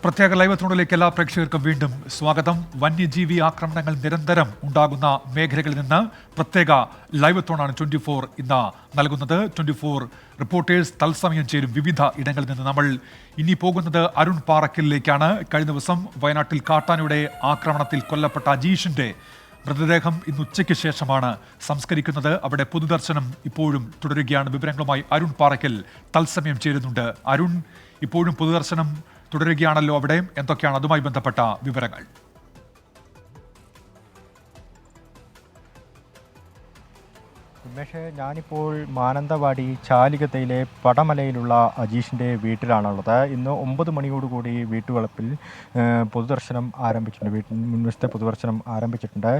പ്രത്യേക ലൈവ് തൊണ്ടിലേക്ക് എല്ലാ പ്രേക്ഷകർക്കും വീണ്ടും സ്വാഗതം. വന്യജീവി ആക്രമണങ്ങൾ നിരന്തരം ഉണ്ടാകുന്ന മേഖലകളിൽ നിന്ന് പ്രത്യേക ലൈവ് തോണാണ് 24 ഇന്ന് നൽകുന്നത്. 24 റിപ്പോർട്ടേഴ്സ് തത്സമയം ചേരും വിവിധ ഇടങ്ങളിൽ നിന്ന്. നമ്മൾ ഇനി പോകുന്നത് അരുൺ പാറക്കലിലേക്കാണ്. കഴിഞ്ഞ ദിവസം വയനാട്ടിൽ കാട്ടാനയുടെ ആക്രമണത്തിൽ കൊല്ലപ്പെട്ട അജീഷിന്റെ മൃതദേഹം ഇന്ന് ഉച്ചയ്ക്ക് ശേഷമാണ് സംസ്കരിക്കുന്നത്. അവിടെ പൊതുദർശനം ഇപ്പോഴും തുടരുകയാണ്. വിവരങ്ങളുമായി അരുൺ പാറക്കൽ തത്സമയം ചേരുന്നുണ്ട്. അരുൺ, ഇപ്പോഴും പൊതുദർശനം തുടരുകയാണല്ലോ, അവിടെ എന്തൊക്കെയാണ് അതുമായി ബന്ധപ്പെട്ട വിവരങ്ങൾ? ഉന്മേഷ്, ഞാനിപ്പോൾ മാനന്തവാടി ചാലികത്തയിലെ പടമലയിലുള്ള അജീഷിൻ്റെ വീട്ടിലാണുള്ളത്. ഇന്ന് 9 മണിയോടുകൂടി വീട്ടുവളപ്പിൽ പൊതുദർശനം ആരംഭിച്ചിട്ടുണ്ട്. വീട്ടിൽ മുൻവശത്തെ പൊതുദർശനം ആരംഭിച്ചിട്ടുണ്ട്.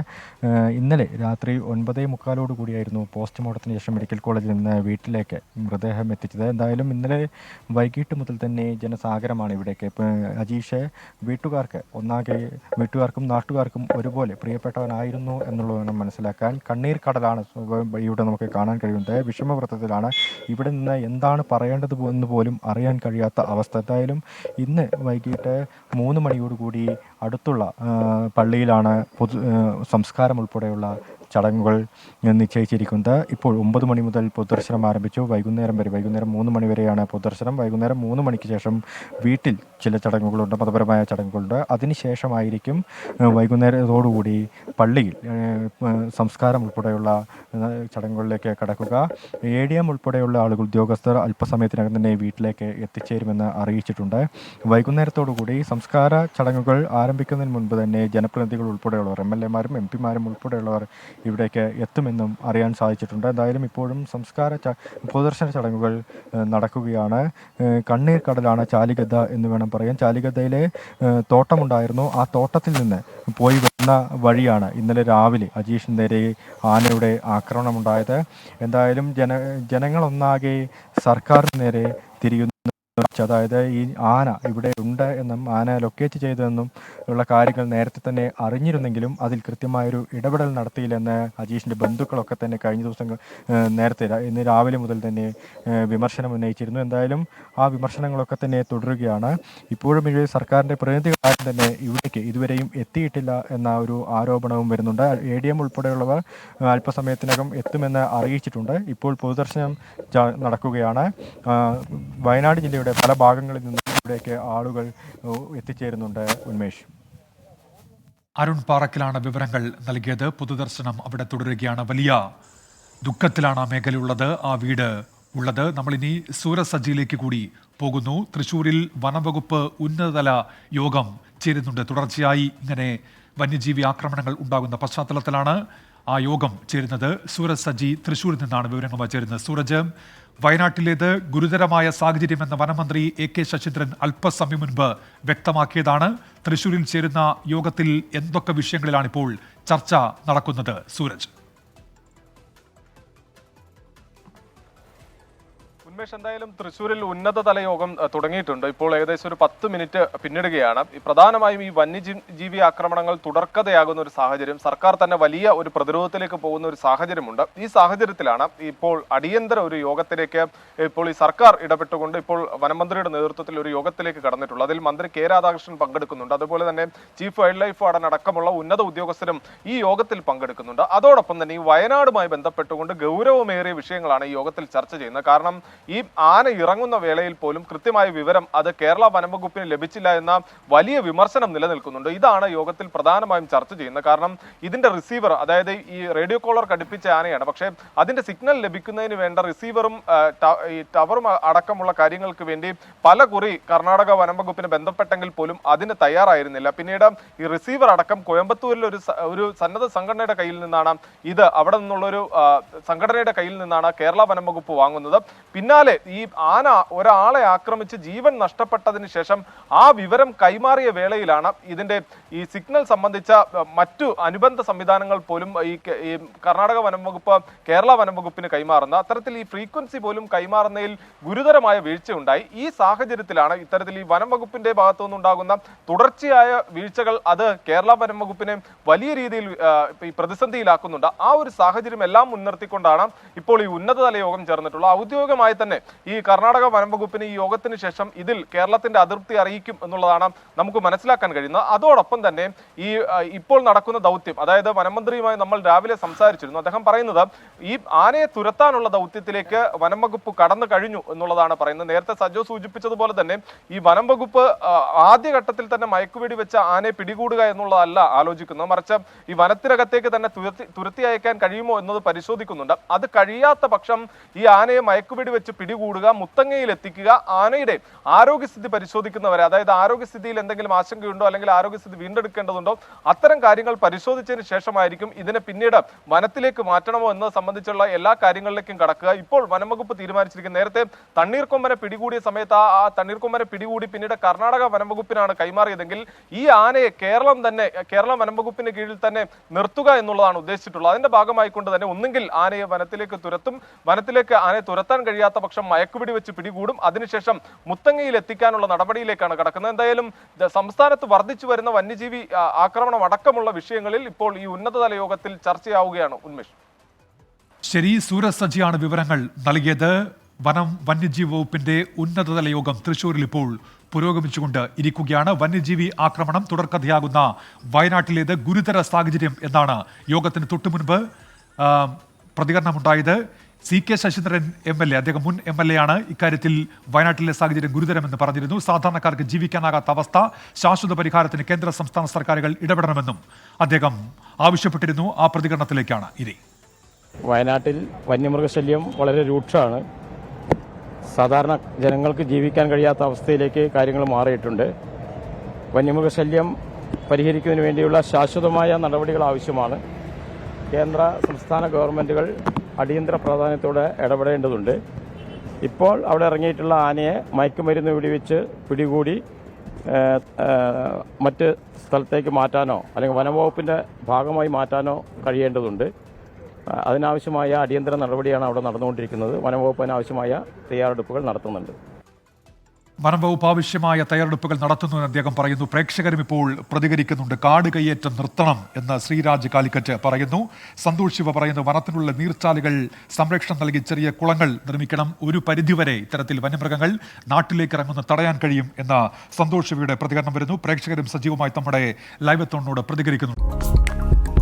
ഇന്നലെ രാത്രി 9:45 കൂടിയായിരുന്നു പോസ്റ്റ്മോർട്ടത്തിന് ശേഷം മെഡിക്കൽ കോളേജിൽ നിന്ന് വീട്ടിലേക്ക് മൃതദേഹം എത്തിച്ചത്. എന്തായാലും ഇന്നലെ വൈകിട്ട് മുതൽ തന്നെ ജനസാഗരമാണ് ഇവിടേക്ക്. അജീഷ് വീട്ടുകാർക്കും നാട്ടുകാർക്കും ഒരുപോലെ പ്രിയപ്പെട്ടവനായിരുന്നു എന്നുള്ളത് വേണം മനസ്സിലാക്കാൻ. കണ്ണീർ കടലാണ് ഇവിടെ നമുക്ക് കാണാൻ കഴിയുന്നത്. വിഷമവൃത്തത്തിലാണ്. ഇവിടെ നിന്ന് എന്താണ് പറയേണ്ടത് എന്ന് പോലും അറിയാൻ കഴിയാത്ത അവസ്ഥ. എന്തായാലും ഇന്ന് വൈകിട്ട് 3 മണിയോടുകൂടി അടുത്തുള്ള പള്ളിയിലാണ് സംസ്കാരം ഉൾപ്പെടെയുള്ള ചടങ്ങുകൾ നിശ്ചയിച്ചിരിക്കുന്നത്. ഇപ്പോൾ 9 മണി മുതൽ പൊതുദർശനം ആരംഭിച്ചു. വൈകുന്നേരം 3 മണി വരെയാണ് പൊതുദർശനം. വൈകുന്നേരം 3 മണിക്ക് ശേഷം വീട്ടിൽ ചില ചടങ്ങുകളുണ്ട്, മതപരമായ ചടങ്ങുകളുണ്ട്. അതിനുശേഷമായിരിക്കും വൈകുന്നേരത്തോടുകൂടി പള്ളിയിൽ സംസ്കാരം ഉൾപ്പെടെയുള്ള ചടങ്ങുകളിലേക്ക് കടക്കുക. ADM ഉൾപ്പെടെയുള്ള ആളുകൾ, ഉദ്യോഗസ്ഥർ അല്പസമയത്തിനകം തന്നെ വീട്ടിലേക്ക് എത്തിച്ചേരുമെന്ന് അറിയിച്ചിട്ടുണ്ട്. വൈകുന്നേരത്തോടുകൂടി സംസ്കാര ചടങ്ങുകൾ ആരംഭിക്കുന്നതിന് മുൻപ് തന്നെ ജനപ്രതിനിധികൾ ഉൾപ്പെടെയുള്ളവർ, MLA-മാരും MP-മാരും ഉൾപ്പെടെയുള്ളവർ ഇവിടേക്ക് എത്തുമെന്നും അറിയാൻ സാധിച്ചിട്ടുണ്ട്. എന്തായാലും ഇപ്പോഴും പൊതുദർശന ചടങ്ങുകൾ നടക്കുകയാണ്. കണ്ണീർ കടലാണ് ചാലിഗദ്ദ എന്ന് വേണം പറയാൻ. ചാലിഗദ്ദയിലെ തോട്ടമുണ്ടായിരുന്നു. ആ തോട്ടത്തിൽ നിന്ന് പോയി വരുന്ന വഴിയാണ് ഇന്നലെ രാവിലെ അജീഷിന് നേരെ ആനയുടെ ആക്രമണമുണ്ടായത്. എന്തായാലും ജനങ്ങളൊന്നാകെ സർക്കാരിന് നേരെ തിരിയുന്നു. അതായത് ഈ ആന ഇവിടെ ഉണ്ട് എന്നും ആന ലൊക്കേറ്റ് ചെയ്തതെന്നും ഉള്ള കാര്യങ്ങൾ നേരത്തെ തന്നെ അറിഞ്ഞിരുന്നെങ്കിലും അതിൽ കൃത്യമായൊരു ഇടപെടൽ നടത്തിയില്ലെന്ന് അജീഷിൻ്റെ ബന്ധുക്കളൊക്കെ തന്നെ കഴിഞ്ഞ ദിവസം ഇന്ന് രാവിലെ മുതൽ തന്നെ വിമർശനം ഉന്നയിച്ചിരുന്നു. എന്തായാലും ആ വിമർശനങ്ങളൊക്കെ തന്നെ തുടരുകയാണ്. ഇപ്പോഴും ഈ സർക്കാരിൻ്റെ പ്രതിനിധികളാരും തന്നെ ഇവിടേക്ക് ഇതുവരെയും എത്തിയിട്ടില്ല എന്ന ഒരു ആരോപണവും വരുന്നുണ്ട്. ADM ഉൾപ്പെടെയുള്ളവർ അല്പസമയത്തിനകം എത്തുമെന്ന് അറിയിച്ചിട്ടുണ്ട്. ഇപ്പോൾ പൊതുദർശനം നടക്കുകയാണ്. വയനാട് ജില്ലയുടെ പല ഭാഗങ്ങളിൽ നിന്നും ഇവിടേക്ക് ആളുകൾ എത്തിച്ചേരുന്നുണ്ട്. ഉന്മേഷ്, അരുൺ പാറക്കലാണ് വിവരങ്ങൾ നൽകിയത്. പൊതുദർശനം അവിടെ തുടരുകയാണ്. വലിയ ദുഃഖത്തിലാണ് ആ മേഖലയുള്ളത്, ആ വീട് ഉള്ളത്. നമ്മളിനി സൂരസജ്ജിയിലേക്ക് കൂടി പോകുന്നു. തൃശ്ശൂരിൽ വനംവകുപ്പ് ഉന്നതതല യോഗം ചേരുന്നുണ്ട്. തുടർച്ചയായി ഇങ്ങനെ വന്യജീവി ആക്രമണങ്ങൾ ഉണ്ടാകുന്ന പശ്ചാത്തലത്തിലാണ് ആ യോഗം ചേരുന്നത്. സൂരജ് സജ്ജി തൃശ്ശൂരിൽ നിന്നാണ് വിവരങ്ങളുമായി ചേരുന്നത്. സൂരജ്, വയനാട്ടിലേത് ഗുരുതരമായ സാഹചര്യമെന്ന് വനമന്ത്രി AK ശശീന്ദ്രൻ അല്പസമയം മുൻപ് വ്യക്തമാക്കിയതാണ്. തൃശ്ശൂരിൽ ചേരുന്ന യോഗത്തിൽ എന്തൊക്കെ വിഷയങ്ങളിലാണ് ഇപ്പോൾ ചർച്ച നടക്കുന്നത്? സൂരജ്. ഉന്മേഷ്, എന്തായാലും തൃശ്ശൂരിൽ ഉന്നതതല യോഗം തുടങ്ങിയിട്ടുണ്ട്. ഇപ്പോൾ ഏകദേശം ഒരു 10 മിനിറ്റ് പിന്നിടുകയാണ്. പ്രധാനമായും ഈ വന്യജീവി ആക്രമണങ്ങൾ തുടർക്കഥയാകുന്ന ഒരു സാഹചര്യം, സർക്കാർ തന്നെ വലിയ ഒരു പ്രതിരോധത്തിലേക്ക് പോകുന്ന ഒരു സാഹചര്യമുണ്ട്. ഈ സാഹചര്യത്തിലാണ് ഇപ്പോൾ അടിയന്തര ഒരു യോഗത്തിലേക്ക് ഇപ്പോൾ ഈ സർക്കാർ ഇടപെട്ടുകൊണ്ട് ഇപ്പോൾ വനമന്ത്രിയുടെ നേതൃത്വത്തിൽ ഒരു യോഗത്തിലേക്ക് കടന്നിട്ടുള്ളത്. അതിൽ മന്ത്രി K രാധാകൃഷ്ണൻ പങ്കെടുക്കുന്നുണ്ട്. അതുപോലെ തന്നെ ചീഫ് വൈൽഡ് ലൈഫ് വാർഡൻ അടക്കമുള്ള ഉന്നത ഉദ്യോഗസ്ഥരും ഈ യോഗത്തിൽ പങ്കെടുക്കുന്നുണ്ട്. അതോടൊപ്പം തന്നെ ഈ വയനാടുമായി ബന്ധപ്പെട്ടുകൊണ്ട് ഗൗരവമേറിയ വിഷയങ്ങളാണ് ഈ യോഗത്തിൽ ചർച്ച ചെയ്യുന്നത്. കാരണം ഈ ആന ഇറങ്ങുന്ന വേളയിൽ പോലും കൃത്യമായ വിവരം അത് കേരള വനംവകുപ്പിന് ലഭിച്ചില്ല എന്ന വലിയ വിമർശനം നിലനിൽക്കുന്നുണ്ട്. ഇതാണ് യോഗത്തിൽ പ്രധാനമായും ചർച്ച ചെയ്യുന്നത്. കാരണം ഇതിന്റെ റിസീവർ, അതായത് ഈ റേഡിയോ കോളർ ഘടിപ്പിച്ച ആനയാണ്, പക്ഷേ അതിന്റെ സിഗ്നൽ ലഭിക്കുന്നതിന് വേണ്ട റിസീവറും ഈ ടവറും അടക്കമുള്ള കാര്യങ്ങൾക്ക് വേണ്ടി പല കുറി കർണാടക വനംവകുപ്പിന് ബന്ധപ്പെട്ടെങ്കിൽ പോലും അതിന് തയ്യാറായിരുന്നില്ല. പിന്നീട് ഈ റിസീവർ അടക്കം കോയമ്പത്തൂരിൽ ഒരു സന്നദ്ധ സംഘടനയുടെ കയ്യിൽ നിന്നാണ് ഇത്, അവിടെ നിന്നുള്ളൊരു സംഘടനയുടെ കയ്യിൽ നിന്നാണ് കേരള വനംവകുപ്പ് വാങ്ങുന്നത്. പിന്നാലെ ഈ ആന ഒരാളെ ആക്രമിച്ച് ജീവൻ നഷ്ടപ്പെട്ടതിന് ശേഷം ആ വിവരം കൈമാറിയ വേളയിലാണ് ഇതിന്റെ ഈ സിഗ്നൽ സംബന്ധിച്ച മറ്റു അനുബന്ധ സംവിധാനങ്ങൾ പോലും ഈ കർണാടക വനംവകുപ്പ് കേരള വനംവകുപ്പിന് കൈമാറുന്ന അത്തരത്തിൽ ഈ ഫ്രീക്വൻസി പോലും കൈമാറുന്നതിൽ ഗുരുതരമായ വീഴ്ചയുണ്ടായി. ഈ സാഹചര്യത്തിലാണ് ഇത്തരത്തിൽ ഈ വനംവകുപ്പിന്റെ ഭാഗത്തു നിന്നുണ്ടാകുന്ന തുടർച്ചയായ വീഴ്ചകൾ അത് കേരള വനംവകുപ്പിനെ വലിയ രീതിയിൽ ഈ പ്രതിസന്ധിയിലാക്കുന്നുണ്ട്. ആ ഒരു സാഹചര്യം എല്ലാം മുൻനിർത്തിക്കൊണ്ടാണ് ഇപ്പോൾ ഈ ഉന്നതതല യോഗം ചേർന്നിട്ടുള്ള. ഔദ്യോഗികമായി തന്നെ ഈ കർണാടക വനം വകുപ്പിന് ഈ യോഗത്തിന് ശേഷം ഇതിൽ കേരളത്തിന്റെ അതൃപ്തി അറിയിക്കും എന്നുള്ളതാണ് നമുക്ക് മനസ്സിലാക്കാൻ കഴിയുന്നത്. അതോടൊപ്പം തന്നെ ഈ ഇപ്പോൾ നടക്കുന്ന ദൗത്യം, അതായത് വനമന്ത്രിയുമായി നമ്മൾ രാവിലെ സംസാരിച്ചിരുന്നു. അദ്ദേഹം പറയുന്നത് ഈ ആനയെ തുരത്താനുള്ള ദൗത്യത്തിലേക്ക് വനം വകുപ്പ് കടന്നു കഴിഞ്ഞു എന്നുള്ളതാണ് പറയുന്നത്. നേരത്തെ സജോ സൂചിപ്പിച്ചതുപോലെ തന്നെ ഈ വനം വകുപ്പ് ആദ്യഘട്ടത്തിൽ തന്നെ മയക്കുവെടി വെച്ച ആനയെ പിടികൂടുക എന്നുള്ളതല്ല ആലോചിക്കുന്നത്, മറിച്ച് ഈ വനത്തിനകത്തേക്ക് തന്നെ തുരത്തി അയക്കാൻ കഴിയുമോ എന്നത് പരിശോധിക്കുന്നുണ്ട്. അത് കഴിയാത്ത പക്ഷം ഈ ആനയെ മയക്കുവെടി വെച്ച് പിടികൂടുക, മുത്തങ്ങയിൽ എത്തിക്കുക, ആനയുടെ ആരോഗ്യസ്ഥിതി പരിശോധിക്കുന്നവരെ, അതായത് ആരോഗ്യസ്ഥിതിയിൽ എന്തെങ്കിലും ആശങ്കയുണ്ടോ അല്ലെങ്കിൽ ആരോഗ്യസ്ഥിതി വീണ്ടെടുക്കേണ്ടതുണ്ടോ അത്തരം കാര്യങ്ങൾ പരിശോധിച്ചതിന് ശേഷമായിരിക്കും ഇതിനെ പിന്നീട് വനത്തിലേക്ക് മാറ്റണമോ എന്നത് സംബന്ധിച്ചുള്ള എല്ലാ കാര്യങ്ങളിലേക്കും കടക്കുക. ഇപ്പോൾ വനം വകുപ്പ് തീരുമാനിച്ചിരിക്കുന്നത്, നേരത്തെ തണ്ണീർക്കൊമ്പനെ പിടികൂടിയ സമയത്ത് ആ തണ്ണീർക്കൊമ്പനെ പിടികൂടി പിന്നീട് കർണാടക വനം വകുപ്പിനാണ് കൈമാറിയതെങ്കിൽ ഈ ആനയെ കേരളം വനം വകുപ്പിന് കീഴിൽ തന്നെ നിർത്തുക എന്നുള്ളതാണ് ഉദ്ദേശിച്ചിട്ടുള്ളത്. അതിന്റെ ഭാഗമായിക്കൊണ്ട് തന്നെ ഒന്നുകിൽ ആനയെ വനത്തിലേക്ക് തുരത്തും, വനത്തിലേക്ക് ആനയെ തുരത്താൻ കഴിയാത്ത പക്ഷം മയക്കുപിടി വെച്ച് പിടികൂടും, അതിനുശേഷം മുത്തങ്ങയിൽ എത്തിക്കാനുള്ള നടപടിയിലേക്കാണ് കടക്കുന്നത്. എന്തായാലും സംസ്ഥാനത്ത് വർദ്ധിച്ചു വരുന്ന വന്യജീവി ആക്രമണം അടക്കമുള്ള വിഷയങ്ങളിൽ ഇപ്പോൾ ഈ ഉന്നതതല യോഗത്തിൽ ചർച്ചയാവുകയാണ്. ഉന്മേഷ്. ശരി, സൂരജ് സജിയാണ് വിവരങ്ങൾ നൽകിയത്. വന്യജീവി വകുപ്പിന്റെ ഉന്നതതല യോഗം തൃശൂരിൽ ഇപ്പോൾ പുരോഗമിച്ചുകൊണ്ട് ഇരിക്കുകയാണ്. വന്യജീവി ആക്രമണം തുടർക്കഥയാകുന്ന വയനാട്ടിലേത് ഗുരുതര സാഹചര്യം എന്നാണ് യോഗത്തിന് തൊട്ടുമുൻപ് പ്രതികരണമുണ്ടായത്. CK ശശീന്ദ്രൻ MLA, അദ്ദേഹം മുൻ MLA ആണ്, ഇക്കാര്യത്തിൽ വയനാട്ടിലെ സാഹചര്യം ഗുരുതരമെന്ന് പറഞ്ഞിരുന്നു. സാധാരണക്കാർക്ക് ജീവിക്കാനാകാത്ത അവസ്ഥ, ശാശ്വത പരിഹാരത്തിന് കേന്ദ്ര സംസ്ഥാന സർക്കാരുകൾ ഇടപെടണമെന്നും അദ്ദേഹം ആവശ്യപ്പെട്ടിരുന്നു. ആ പ്രതികരണത്തിലേക്കാണ് ഇനി. വയനാട്ടിൽ വന്യമൃഗശല്യം വളരെ രൂക്ഷമാണ്. സാധാരണ ജനങ്ങൾക്ക് ജീവിക്കാൻ കഴിയാത്ത അവസ്ഥയിലേക്ക് കാര്യങ്ങൾ മാറിയിട്ടുണ്ട്. വന്യമൃഗശല്യം പരിഹരിക്കുന്നതിന് വേണ്ടിയുള്ള ശാശ്വതമായ നടപടികൾ ആവശ്യമാണ്. കേന്ദ്ര സംസ്ഥാന ഗവൺമെൻറ്റുകൾ അടിയന്തര പ്രാധാന്യത്തോടെ ഇടപെടേണ്ടതുണ്ട്. ഇപ്പോൾ അവിടെ ഇറങ്ങിയിട്ടുള്ള ആനയെ മയക്കുമരുന്ന് വെടിവെച്ച് പിടികൂടി മറ്റ് സ്ഥലത്തേക്ക് മാറ്റാനോ അല്ലെങ്കിൽ വനംവകുപ്പിൻ്റെ ഭാഗമായി മാറ്റാനോ കഴിയേണ്ടതുണ്ട്. അതിനാവശ്യമായ അടിയന്തര നടപടിയാണ് അവിടെ നടന്നുകൊണ്ടിരിക്കുന്നത്. വനംവകുപ്പ് അതിനാവശ്യമായ തയ്യാറെടുപ്പുകൾ നടത്തുന്നുണ്ട്. വനംവകുപ്പ് ആവശ്യമായ തയ്യാറെടുപ്പുകൾ നടത്തുന്നുവെന്ന് അദ്ദേഹം പറയുന്നു. പ്രേക്ഷകരും ഇപ്പോൾ പ്രതികരിക്കുന്നുണ്ട്. കാട് കയ്യേറ്റം നിർത്തണം എന്ന് ശ്രീരാജ് കാലിക്കറ്റ് പറയുന്നു. സന്തോഷ് ശിവ പറയുന്നു, വനത്തിനുള്ള നീർച്ചാലുകൾ സംരക്ഷണം നൽകി ചെറിയ കുളങ്ങൾ നിർമ്മിക്കണം. ഒരു പരിധിവരെ ഇത്തരത്തിൽ വന്യമൃഗങ്ങൾ നാട്ടിലേക്ക് ഇറങ്ങുന്ന തടയാൻ കഴിയും എന്ന സന്തോഷ് ശിവയുടെ പ്രതികരണം വരുന്നു. പ്രേക്ഷകരും സജീവമായി നമ്മുടെ ലൈവ് എത്തോണിനോട് പ്രതികരിക്കുന്നുണ്ട്.